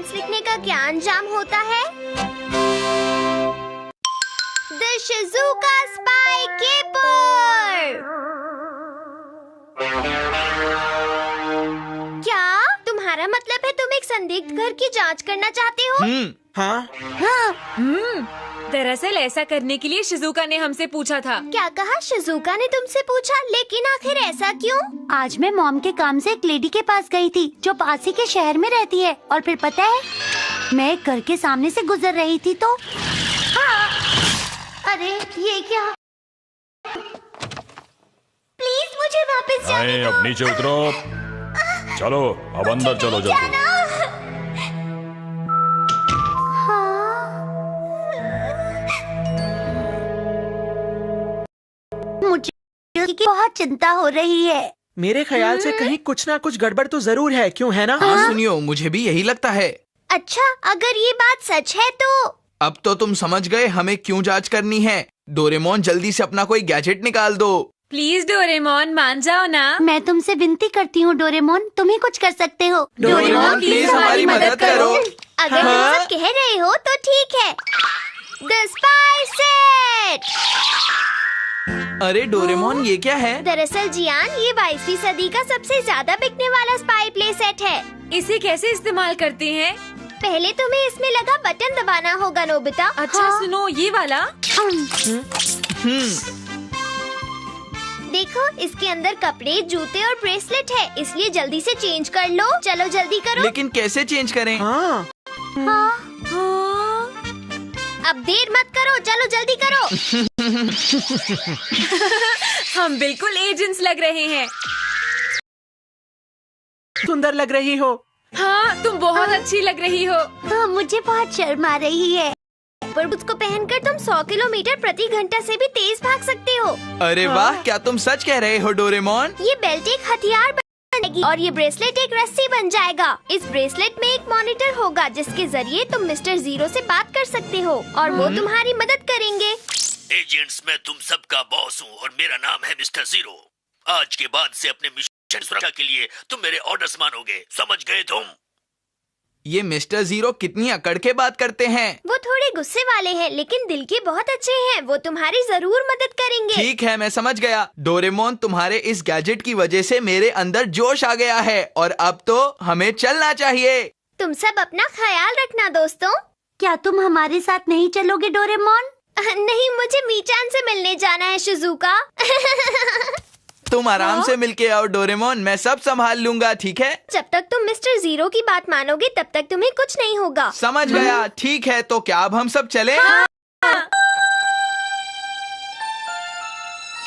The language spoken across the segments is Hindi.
लिखने का क्या अंजाम होता है? The Shizuka spy keeper. क्या तुम्हारा मतलब है तुम एक संदिग्ध घर की जांच करना चाहते हो? हाँ। दरअसल ऐसा करने के लिए शिज़ुका ने हमसे पूछा था। क्या कहा? शिज़ुका ने तुमसे पूछा, लेकिन आखिर ऐसा क्यों? आज मैं मॉम के काम से एक लेडी के पास गई थी जो पास ही के शहर में रहती है, और फिर पता है मैं एक घर के सामने से गुजर रही थी तो अरे ये क्या? प्लीज मुझे वापस जाने दो। अब नीचे उतरो। चलो अब अंदर चलो जल्दी। मुझे की बहुत चिंता हो रही है। मेरे ख्याल से कहीं कुछ ना कुछ गड़बड़ तो जरूर है, क्यों है ना? हाँ सुनियो, मुझे भी यही लगता है। अच्छा, अगर ये बात सच है तो अब तो तुम समझ गए हमें क्यों जांच करनी है। डोरेमोन जल्दी से अपना कोई गैजेट निकाल दो। प्लीज डोरेमोन मान जाओ ना। मैं तुमसे विनती करती हूँ डोरेमोन, तुम ही कुछ कर सकते हो। डोरेमोन प्लीज हमारी मदद करो। अगर तुम सब कह रहे हो तो ठीक है। The spy set. अरे डोरेमोन ये क्या है? दरअसल जियान, ये 22वीं सदी का सबसे ज्यादा बिकने वाला स्पाई प्ले सेट है। इसे कैसे इस्तेमाल करते हैं? पहले तुम्हें इसमें लगा बटन दबाना होगा नोबिता। अच्छा सुनो, ये वाला। देखो, इसके अंदर कपड़े, जूते और ब्रेसलेट है, इसलिए जल्दी से चेंज कर लो। चलो जल्दी करो। लेकिन कैसे चेंज करें? हाँ। अब देर मत करो, चलो जल्दी करो। हम बिल्कुल एजेंट्स लग रहे हैं। सुंदर लग रही हो। हाँ, तुम बहुत अच्छी लग रही हो। हाँ, मुझे बहुत शर्म आ रही है। पर उसको पहनकर तुम 100 किलोमीटर प्रति घंटा से भी तेज भाग सकते हो। अरे वाह, क्या तुम सच कह रहे हो डोरेमोन? ये बेल्ट एक हथियार बनेगी और ये ब्रेसलेट एक रस्सी बन जाएगा। इस ब्रेसलेट में एक मॉनिटर होगा जिसके जरिए तुम मिस्टर जीरो से बात कर सकते हो और वो तुम्हारी मदद करेंगे। एजेंट्स, मैं तुम सबका बॉस हूँ और मेरा नाम है मिस्टर जीरो। आज के बाद से अपने मिशन सुरक्षा के लिए तुम मेरे ऑर्डर्स मानोगे, समझ गए तुम? ये मिस्टर जीरो कितनी अकड़ के बात करते हैं। वो थोड़े गुस्से वाले हैं लेकिन दिल के बहुत अच्छे हैं। वो तुम्हारी जरूर मदद करेंगे। ठीक है, मैं समझ गया। डोरेमोन, तुम्हारे इस गैजेट की वजह से मेरे अंदर जोश आ गया है और अब तो हमें चलना चाहिए। तुम सब अपना ख्याल रखना दोस्तों। क्या तुम हमारे साथ नहीं चलोगे डोरेमोन? नहीं, मुझे मीचान से मिलने जाना है शिज़ुका। तुम आराम से मिलके आओ डोरेमोन, मैं सब संभाल लूंगा, ठीक है? जब तक तुम मिस्टर जीरो की बात मानोगे तब तक तुम्हें कुछ नहीं होगा। समझ गया। ठीक है, तो क्या अब हम सब चले?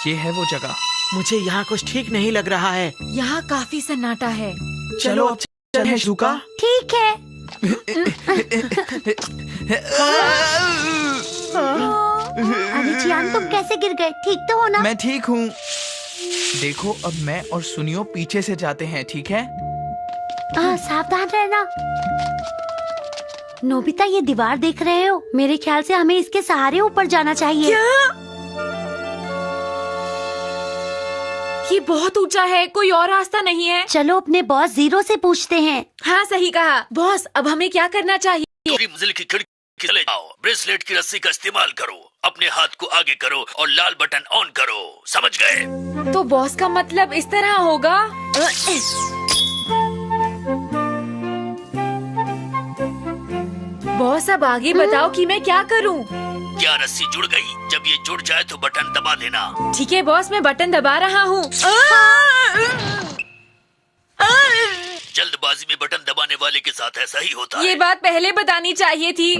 ये है वो जगह। मुझे यहाँ कुछ ठीक नहीं लग रहा है। यहाँ काफी सन्नाटा है। चलो अब चलते हैं शिज़ुका। ठीक है। अरे जियान, तुम कैसे गिर गए? ठीक तो हो ना? मैं ठीक हूँ। देखो, अब मैं और सुनियो पीछे से जाते हैं, ठीक है? सावधान रहना। नोबिता, ये दीवार देख रहे हो? मेरे ख्याल से हमें इसके सहारे ऊपर जाना चाहिए। ये बहुत ऊंचा है, कोई और रास्ता नहीं है। चलो अपने बॉस जीरो से पूछते हैं। हाँ, सही कहा। बॉस, अब हमें क्या करना चाहिए? पूरी मंजिल की खिड़की चले जाओ, ब्रेसलेट की रस्सी का इस्तेमाल करो, अपने हाथ को आगे करो और लाल बटन ऑन करो, समझ गए? तो बॉस का मतलब इस तरह होगा। बॉस, अब आगे बताओ कि मैं क्या करूं? क्या रस्सी जुड़ गई? जब ये जुड़ जाए तो बटन दबा देना। ठीक है बॉस, मैं बटन दबा रहा हूँ। जल्दबाजी में बटन दबाने वाले के साथ ऐसा ही होता है। ये बात पहले बतानी चाहिए थी।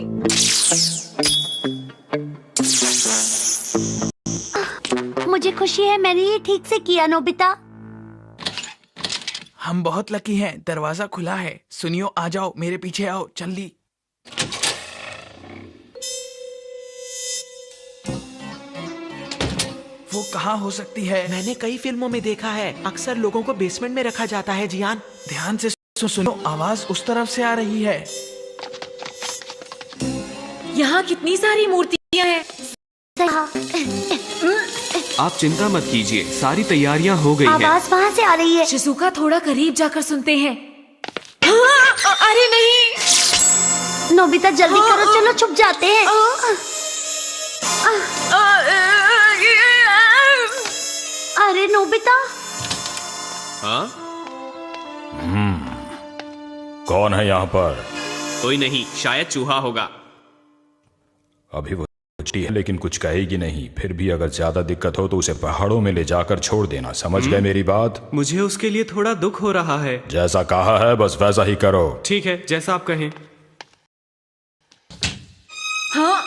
मुझे खुशी है मैंने ये ठीक से किया नोबिता। हम बहुत लकी हैं, दरवाजा खुला है। सुनियो, आ जाओ, मेरे पीछे आओ, जल्दी। वो कहाँ हो सकती है? मैंने कई फिल्मों में देखा है, अक्सर लोगों को बेसमेंट में रखा जाता है। जियान, ध्यान से सुनो, आवाज उस तरफ से आ रही है। यहाँ कितनी सारी मूर्तियाँ हैं। आप चिंता मत कीजिए, सारी तैयारियां हो गई हैं। आवाज वहाँ से आ रही है। शिज़ुका, थोड़ा करीब जाकर सुनते हैं। अरे नहीं। नोबिता जल्दी करो, चलो छुप जाते हैं। अरे नोबिता, हाँ? कौन है यहाँ पर? कोई नहीं, शायद चूहा होगा। अभी वो सोचती है लेकिन कुछ कहेगी नहीं। फिर भी अगर ज्यादा दिक्कत हो तो उसे पहाड़ों में ले जाकर छोड़ देना। समझ गए मेरी बात? मुझे उसके लिए थोड़ा दुख हो रहा है। जैसा कहा है बस वैसा ही करो। ठीक है, जैसा आप कहें। हाँ,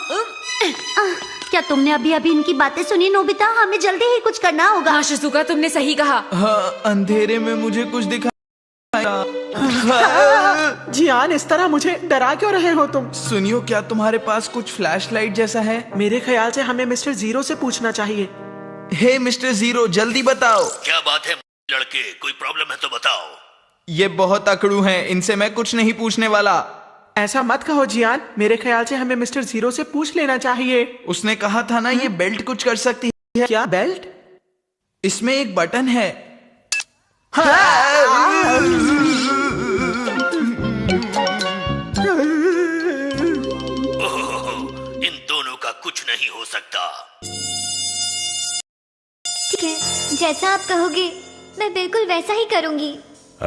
क्या तुमने अभी अभी इनकी बातें सुनी नोबिता? हमें जल्दी ही कुछ करना होगा। हाँ शिजुका, तुमने सही कहा। हाँ, अंधेरे में मुझे कुछ दिखा। जियान, इस तरह मुझे डरा क्यों रहे हो तुम? सुनियो, क्या तुम्हारे पास कुछ फ्लैशलाइट जैसा है? मेरे ख्याल से हमें मिस्टर जीरो से पूछना चाहिए। हे मिस्टर जीरो, जल्दी बताओ। क्या बात है लड़के, कोई प्रॉब्लम है तो बताओ। ये बहुत अकड़ू हैं, इनसे मैं कुछ नहीं पूछने वाला। ऐसा मत कहो जियान, मेरे ख्याल से हमें मिस्टर जीरो से पूछ लेना चाहिए। उसने कहा था ना ये बेल्ट कुछ कर सकती है। क्या बेल्ट? इसमें एक बटन है। इन दोनों का कुछ नहीं हो सकता। ठीक है, जैसा आप कहोगे मैं बिल्कुल वैसा ही करूंगी।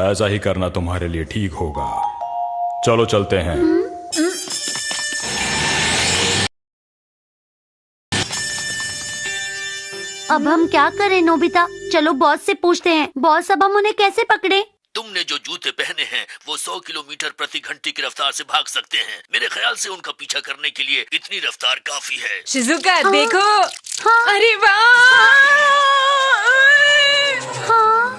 ऐसा ही करना तुम्हारे लिए ठीक होगा। चलो चलते हैं। अब हम क्या करें नोबिता? चलो बॉस से पूछते हैं। बॉस, अब हम उन्हें कैसे पकड़े? तुमने जो जूते पहने हैं वो 100 किलोमीटर प्रति घंटे की रफ्तार से भाग सकते हैं। मेरे ख्याल से उनका पीछा करने के लिए इतनी रफ्तार काफी है। शिजुका देखो। हाँ। अरे वाह! हाँ।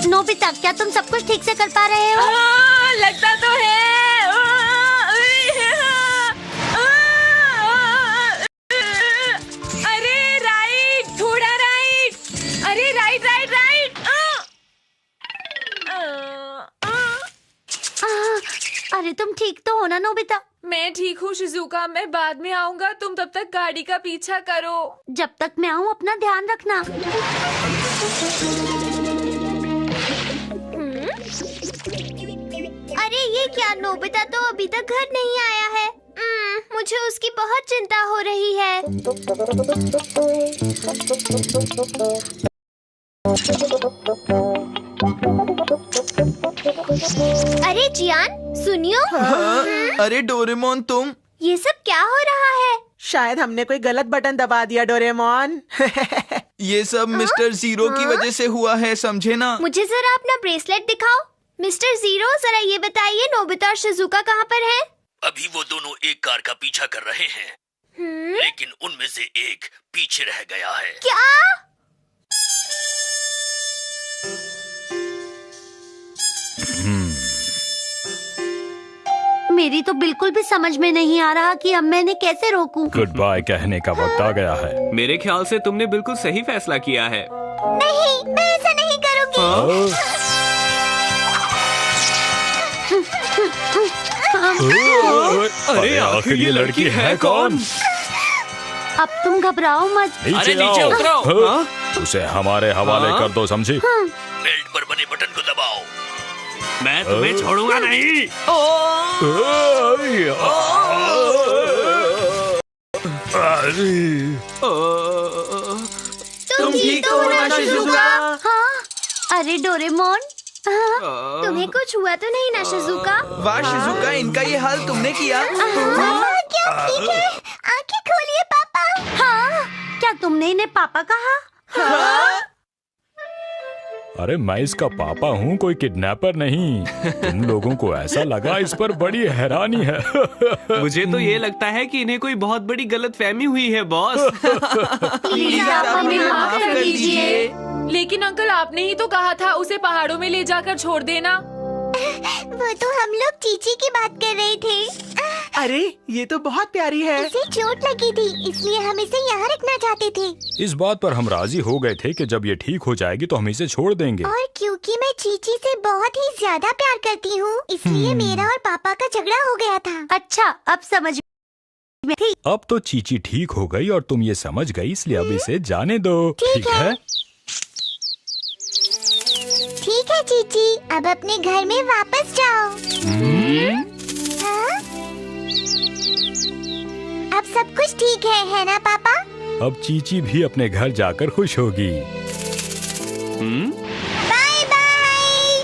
नोबिता, क्या तुम सब कुछ ठीक से कर पा रहे हो? लगता तो है। अरे राइट, थोड़ा राइट। अरे राइट राइट राइट। अरे तुम ठीक तो हो ना नोबिता? मैं ठीक हूँ शिजुका, मैं बाद में आऊंगा। तुम तब तक गाड़ी का पीछा करो। जब तक मैं आऊँ अपना ध्यान रखना। अरे ये क्या, नोबिता तो अभी तक घर नहीं आया है। मुझे उसकी बहुत चिंता हो रही है। अरे जियान, सुनियो। अरे डोरेमोन, तुम ये सब क्या हो रहा है? शायद हमने कोई गलत बटन दबा दिया डोरेमोन। ये सब मिस्टर जीरो की वजह से हुआ है, समझे ना? मुझे जरा अपना ब्रेसलेट दिखाओ। मिस्टर जीरो, जरा ये बताइए नोबिता और शिजुका कहाँ पर हैं? अभी वो दोनों एक कार का पीछा कर रहे हैं, लेकिन उनमें से एक पीछे रह गया है। क्या? मेरी तो बिल्कुल भी समझ में नहीं आ रहा कि अब मैं इन्हें कैसे रोकूं। गुड बाय कहने का वक्त आ गया है। मेरे ख्याल से तुमने बिल्कुल सही फैसला किया है। नहीं, मैं ऐसा नहीं करूँगी। अरे आखिर ये लड़की है कौन? अब तुम घबराओ मत। अरे नीचे आओ। उतरो। हाँ? उसे हमारे हवाले हाँ? कर दो, समझी? बेल्ट पर बने बटन को दबाओ। मैं तुम्हें छोड़ूंगा नहीं। तुम ठीक तो हो ना शिजुका? हाँ। अरे डोरेमोन, तुम्हें कुछ हुआ तो नहीं ना शिजुका? वाह शिजुका, इनका ये हाल तुमने किया। क्या ठीक है? आंखें खोलिए पापा। हाँ, क्या तुमने इन्हें पापा कहा? अरे मैं इसका पापा हूँ, कोई किडनैपर नहीं। तुम लोगों को ऐसा लगा, इस पर बड़ी हैरानी है। मुझे तो ये लगता है कि इन्हें कोई बहुत बड़ी गलतफहमी हुई है बॉस। प्लीज आप हमें माफ कर दीजिए। लेकिन अंकल, आपने ही तो कहा था उसे पहाड़ों में ले जाकर छोड़ देना। वो तो हम लोग चीची की बात कर रहे थे। अरे ये तो बहुत प्यारी है। इसे चोट लगी थी, इसलिए हम इसे यहाँ रखना चाहते थे। इस बात पर हम राजी हो गए थे कि जब ये ठीक हो जाएगी तो हम इसे छोड़ देंगे। और क्योंकि मैं चीची से बहुत ही ज्यादा प्यार करती हूँ, इसलिए मेरा और पापा का झगड़ा हो गया था। अच्छा, अब समझ में थी। अब तो चीची ठीक हो गई और तुम ये समझ गई, इसलिए अब इसे जाने दो। ठीक है? ठीक है चीची, अब अपने घर में वापस जाओ। हाँ? अब सब कुछ ठीक है ना पापा? अब चीची भी अपने घर जाकर खुश होगी। Bye bye.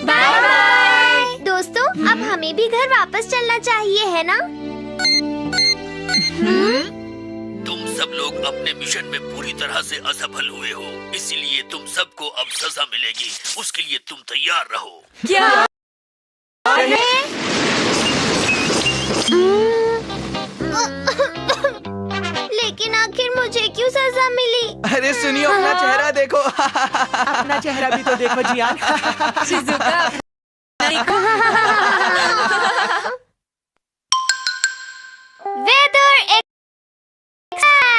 Bye bye. दोस्तों, अब हमें भी घर वापस चलना चाहिए, है ना? तुम सब लोग अपने मिशन में पूरी तरह से असफल हुए हो, इसीलिए तुम सबको अब सजा मिलेगी। उसके लिए तुम तैयार रहो। क्या? लेकिन आखिर मुझे क्यों सजा मिली? अरे सुनिए, अपना चेहरा देखो। अपना चेहरा भी तो देखो जियान। शिजुका, देखो।